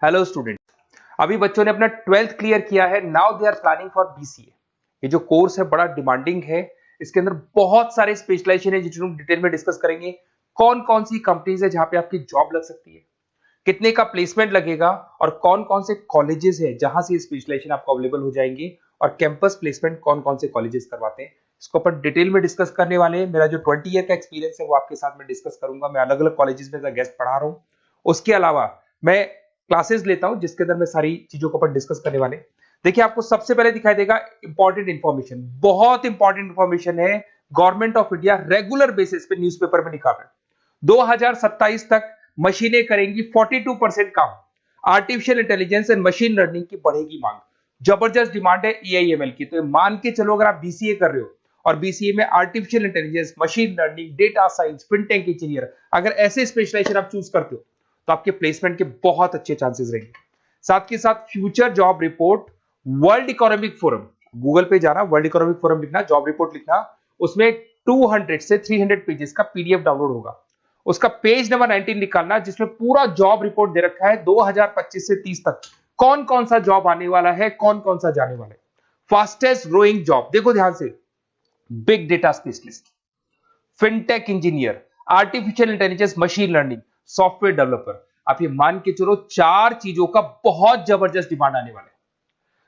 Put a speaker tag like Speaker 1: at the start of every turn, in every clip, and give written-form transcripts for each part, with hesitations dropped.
Speaker 1: Hello student. अभी बच्चों ने अपना 12th क्लियर किया है। Now they are planning for BCA. ये जो कोर्स है बड़ा डिमांडिंग है। इसके अंदर बहुत सारे स्पेशलाइजेशन है जिनको डिटेल में डिस्कस करेंगे। कौन कौन सी कंपनीज है जहां पे आपकी जॉब लग सकती है, कितने का प्लेसमेंट लगेगा और कौन कौन से कॉलेजेस है जहां से स्पेशलाइजेशन आपको अवेलेबल हो जाएंगे और कैंपस प्लेसमेंट कौन कौन से कॉलेजेस करवाते हैं, इसको अपन डिटेल में डिस्कस करने वाले हैं। मेरा जो 20 ईयर का एक्सपीरियंस है वो आपके साथ में डिस्कस करूंगा। मैं अलग अलग कॉलेजेस में गेस्ट पढ़ा रहा हूँ। उसके अलावा मैं क्लासेस लेता हूं जिसके अंदर मैं सारी चीजों को अपन डिस्कस करने वाले। देखिए, आपको सबसे पहले दिखाई देगा इंपॉर्टेंट इंफॉर्मेशन, बहुत इंपॉर्टेंट इंफॉर्मेशन है। Government of India regular basis पे न्यूज़पेपर में निकाल रहा है 2027 तक मशीनें करेंगी 42% काम। Artificial intelligence and machine learning की बढ़ेगी मांग। जबरदस्त डिमांड है एआईएमएल की। तो मान के चलो, अगर आप बीसीए कर रहे हो और बीसीए में artificial intelligence, machine learning, data science, fintech engineer, अगर ऐसे स्पेशलाइजेशन आप चूज करते हो तो आपके प्लेसमेंट के बहुत अच्छे चांसेस रहेंगे। साथ के साथ future job report, world economic forum, Google पे जाना, वर्ल्ड इकोनॉमिक फोरम लिखना, जॉब रिपोर्ट लिखना, उसमें 200 से 300 पेजेस का पीडीएफ डाउनलोड होगा। उसका पेज नंबर 19 निकालना जिसमें पूरा जॉब रिपोर्ट दे रखा है 2025 से 30 तक कौन कौन सा जॉब आने वाला है, कौन कौन सा जाने वाला है। फास्टेस्ट ग्रोइंग जॉब देखो ध्यान से, big data specialist, fintech engineer, artificial intelligence, machine learning, software developer. आप ये मान के चलो 4 चीजों का बहुत जबरदस्त डिमांड आने वाला है।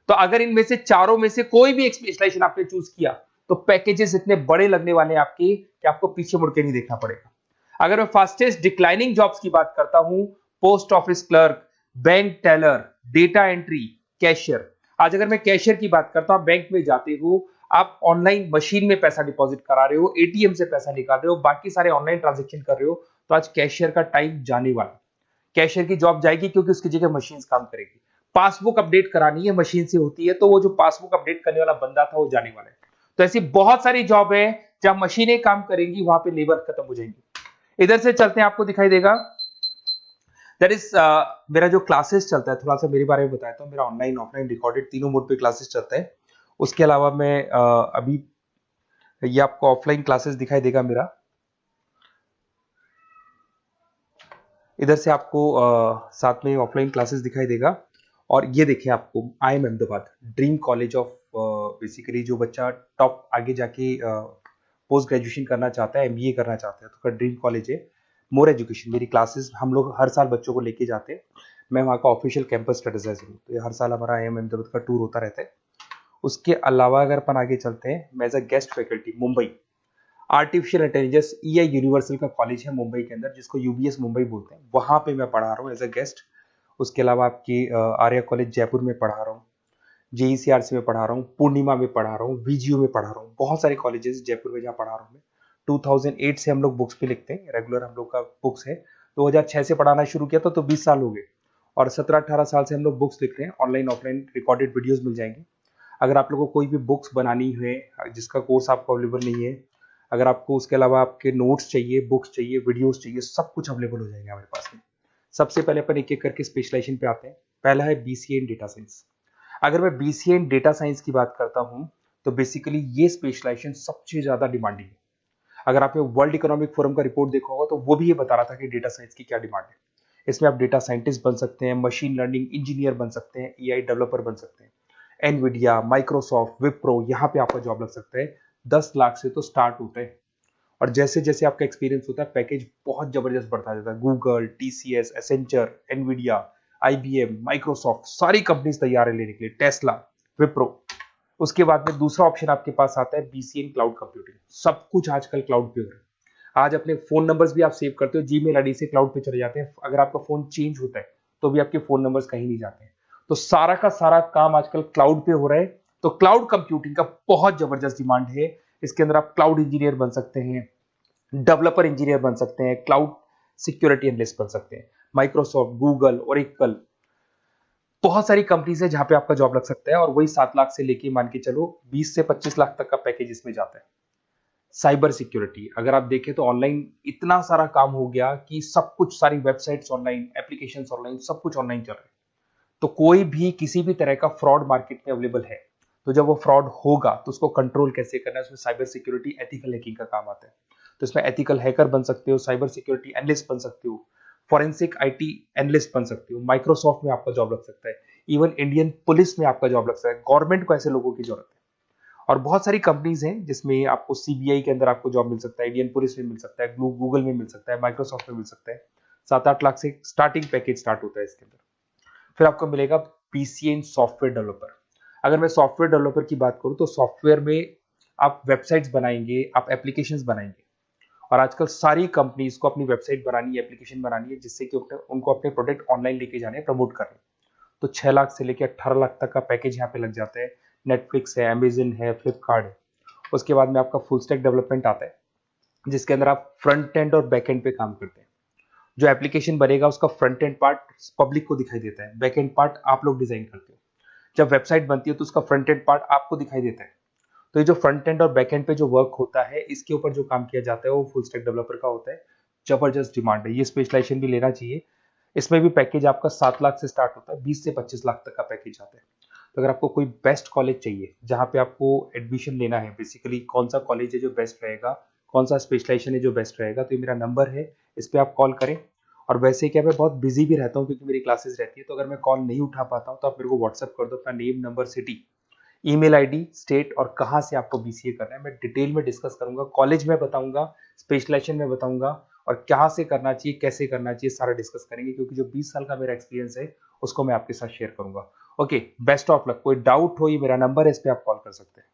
Speaker 1: तो अगर इनमें से चारों में से कोई भी एक स्पेशलाइजेशन आपने चूज किया तो पैकेजेस इतने बड़े लगने वाले हैं आपके कि आपको पीछे मुड़ के नहीं देखना पड़ेगा। अगर मैं फास्टेस्ट डिक्लाइनिंग जॉब्स की बात करता हूं, post office clerk, bank teller, data entry, cashier. आज अगर मैं कैशियर की बात करता हूं, बैंक में जाते हो, आप ऑनलाइन मशीन में पैसा डिपॉजिट करा रहे हो, एटीएम से पैसा निकाल रहे हो, बाकी सारे ऑनलाइन ट्रांजेक्शन कर रहे हो, तो आज कैशियर का टाइम जाने वाला। कैशियर की जॉब जाएगी क्योंकि उसकी जगह मशीन काम करेगी। पासबुक अपडेट करानी है, मशीन से होती है, तो वो जो पासबुक अपडेट करने वाला बंदा था वो जाने वाला है। तो ऐसी बहुत सारी जॉब है जहां मशीनें काम करेंगी, वहां पे लेबर खत्म हो जाएंगी। इधर से चलते हैं, आपको दिखाई देगा दैट इज मेरा जो क्लासेस चलता है, थोड़ा सा मेरे बारे में बताता हूँ। मेरा ऑनलाइन ऑफलाइन रिकॉर्डेड तीनों मोड पे क्लासेस चलता है। उसके अलावा मैं अभी ये आपको ऑफलाइन क्लासेस दिखाई देगा मेरा। इधर से आपको साथ में ऑफलाइन क्लासेस दिखाई देगा। और ये देखिए, आपको IIM Ahmedabad, dream college of, basically जो बच्चा टॉप आगे जाके पोस्ट ग्रेजुएशन करना चाहता है, एमबीए करना चाहता है, तो उसका ड्रीम कॉलेज है। मोर एजुकेशन, मेरी क्लासेस हम लोग हर साल बच्चों को लेके जाते हैं। मैं वहाँ का ऑफिशियल कैंपस स्ट्रेटेजाइजर हूँ, तो ये हर साल हमारा IIM अहमदाबाद का टूर होता रहता है। उसके अलावा अगर अपन आगे चलते हैं, मैं as a guest faculty Mumbai artificial intelligence EI universal का कॉलेज है मुंबई के अंदर, जिसको UBS मुंबई बोलते हैं, वहां पे मैं पढ़ा रहा हूँ एज अ गेस्ट। उसके अलावा आपकी आर्या कॉलेज जयपुर में पढ़ा रहा हूँ, JECRC में पढ़ा रहा हूँ, पूर्णिमा में पढ़ा रहा हूँ, VGU में पढ़ा रहा हूँ। बहुत सारे कॉलेजेस जयपुर में जहाँ पढ़ा रहा हूँ मैं। 2008 से हम लोग बुक्स पे लिखते हैं, रेगुलर हम लोग का बुक्स है। 2006 से पढ़ाना शुरू किया तो 20 साल हो गए, और 17-18 साल से हम लोग बुक्स लिख रहे हैं। ऑनलाइन ऑफलाइन रिकॉर्डेड वीडियोस मिल जाएंगे। अगर आप लोगों को कोई भी बुक्स बनानी है जिसका कोर्स आपको अवेलेबल नहीं है, अगर आपको उसके अलावा आपके नोट्स चाहिए, बुक्स चाहिए, वीडियोस चाहिए, सब कुछ अवेलेबल हो जाएगा हमारे पास में। सबसे पहले अपन एक एक करके स्पेशलाइजेशन पे आते हैं। पहला है BCA इन डेटा साइंस। अगर मैं BCA इन डेटा साइंस की बात करता हूं तो बेसिकली ये स्पेशलाइजेशन सबसे ज्यादा डिमांडिंग है। अगर आपने वर्ल्ड इकोनॉमिक फोरम का रिपोर्ट देखा होगा तो वो भी ये बता रहा था कि डेटा साइंस की क्या डिमांड है। इसमें आप डेटा साइंटिस्ट बन सकते हैं, मशीन लर्निंग इंजीनियर बन सकते हैं, AI डेवलपर बन सकते हैं। एनवीडिया, माइक्रोसॉफ्ट, विप्रो, यहाँ पे आपका जॉब लग सकता है। 10 लाख से तो स्टार्ट होता है, और जैसे जैसे आपका एक्सपीरियंस होता है पैकेज बहुत जबरदस्त बढ़ता जाता है। Google, TCS, Accenture, Nvidia, IBM, Microsoft, सारी कंपनीज तैयार है लेने के लिए, टेस्ला, विप्रो। उसके बाद में दूसरा ऑप्शन आपके पास आता है BCA इन क्लाउड कंप्यूटिंग। सब कुछ आजकल क्लाउड पे हो रहा है। आज अपने फोन नंबर्स भी आप सेव करते हो, जीमेल आईडी से क्लाउड पे चले जाते हैं। अगर आपका फोन चेंज होता है तो भी आपके फोन नंबर्स कहीं नहीं जाते हैं। तो सारा का सारा काम आजकल क्लाउड पे हो रहा है। तो क्लाउड कंप्यूटिंग का बहुत जबरदस्त डिमांड है। इसके अंदर आप क्लाउड इंजीनियर बन सकते हैं, डेवलपर इंजीनियर बन सकते हैं, क्लाउड सिक्योरिटी एनालिस्ट बन सकते हैं। माइक्रोसॉफ्ट, गूगल, ओरेकल, बहुत सारी कंपनीज है जहां पे आपका जॉब लग सकता है। और वही 7 लाख से लेके मान के चलो 20 से 25 लाख तक का पैकेज इसमें जाता है। साइबर सिक्योरिटी, अगर आप देखें तो ऑनलाइन इतना सारा काम हो गया कि सब कुछ, सारी वेबसाइट्स ऑनलाइन, एप्लीकेशंस ऑनलाइन, सब कुछ ऑनलाइन चल रहा है। तो कोई भी किसी भी तरह का फ्रॉड मार्केट में अवेलेबल है, तो जब वो फ्रॉड होगा तो उसको कंट्रोल कैसे करना है, उसमें साइबर सिक्योरिटी, एथिकल हैकिंग का काम आता है। तो इसमें एथिकल हैकर बन सकते हो, साइबर सिक्योरिटी एनालिस्ट बन सकते हो, फॉरेंसिक आईटी एनालिस्ट बन सकते हो, माइक्रोसॉफ्ट में आपका जॉब लग सकता है, इवन इंडियन पुलिस में आपका जॉब लग सकता है। गवर्नमेंट को ऐसे लोगों की जरूरत है। और बहुत सारी कंपनीज हैं जिसमें आपको सीबीआई के अंदर आपको जॉब मिल सकता है, इंडियन पुलिस में मिल सकता है, गूगल में मिल सकता है, माइक्रोसॉफ्ट में मिल सकता है। 7-8 लाख से स्टार्टिंग पैकेज स्टार्ट होता है इसके अंदर। फिर आपको मिलेगा पीसीए इन सॉफ्टवेयर डेवलपर। अगर मैं सॉफ्टवेयर डेवलपर की बात करूं तो सॉफ्टवेयर में आप वेबसाइट्स बनाएंगे, आप एप्लीकेशंस बनाएंगे। और आजकल सारी कंपनीज को अपनी वेबसाइट बनानी है, एप्लीकेशन बनानी है, जिससे कि उनको अपने प्रोडक्ट ऑनलाइन लेके जाने हैं, प्रमोट करने हैं। तो 6 लाख से लेकर 18 लाख तक का पैकेज यहाँ पे लग जाता है। नेटफ्लिक्स है, अमेजन है, फ्लिपकार्ट है। उसके बाद में आपका फुल स्टैक डेवलपमेंट आता है, जिसके अंदर आप फ्रंट एंड और बैक एंड पे काम करते हैं। जो एप्लीकेशन बनेगा उसका फ्रंट एंड पार्ट पब्लिक को दिखाई देता है, बैक एंड पार्ट आप लोग डिजाइन करते हो। जब वेबसाइट बनती है तो उसका फ्रंट एंड पार्ट आपको दिखाई देता है। तो ये जो फ्रंट एंड और बैक एंड पे जो वर्क होता है, इसके ऊपर जो काम किया जाता है वो फुल स्टैक डेवलपर का होता है। जबरदस्त डिमांड है, ये स्पेशलाइजेशन भी लेना चाहिए। इसमें भी पैकेज आपका 7 लाख से स्टार्ट होता है, 20 से 25 लाख तक का पैकेज आता है। तो अगर आपको कोई बेस्ट कॉलेज चाहिए जहाँ पे आपको एडमिशन लेना है, बेसिकली कौन सा कॉलेज है जो बेस्ट रहेगा, कौन सा स्पेशलाइजेशन है जो बेस्ट रहेगा, तो ये मेरा नंबर है, इस पर आप कॉल करें। और वैसे क्या, मैं बहुत बिजी भी रहता हूँ क्योंकि मेरी क्लासेस रहती है, तो अगर मैं कॉल नहीं उठा पाता हूँ तो आप मेरे को व्हाट्सअप कर दो अपना name, number, city, email ID, state और कहाँ से आपको बीसीए करना है। मैं डिटेल में डिस्कस करूंगा, कॉलेज में बताऊंगा, स्पेशलाइजेशन में बताऊंगा, और क्या से करना चाहिए, कैसे करना चाहिए, सारा डिस्कस करेंगे, क्योंकि जो 20 साल का मेरा एक्सपीरियंस है उसको मैं आपके साथ शेयर करूंगा। Okay, best of luck. कोई डाउट हो, ये मेरा नंबर है, इस पे आप कॉल कर सकते हैं।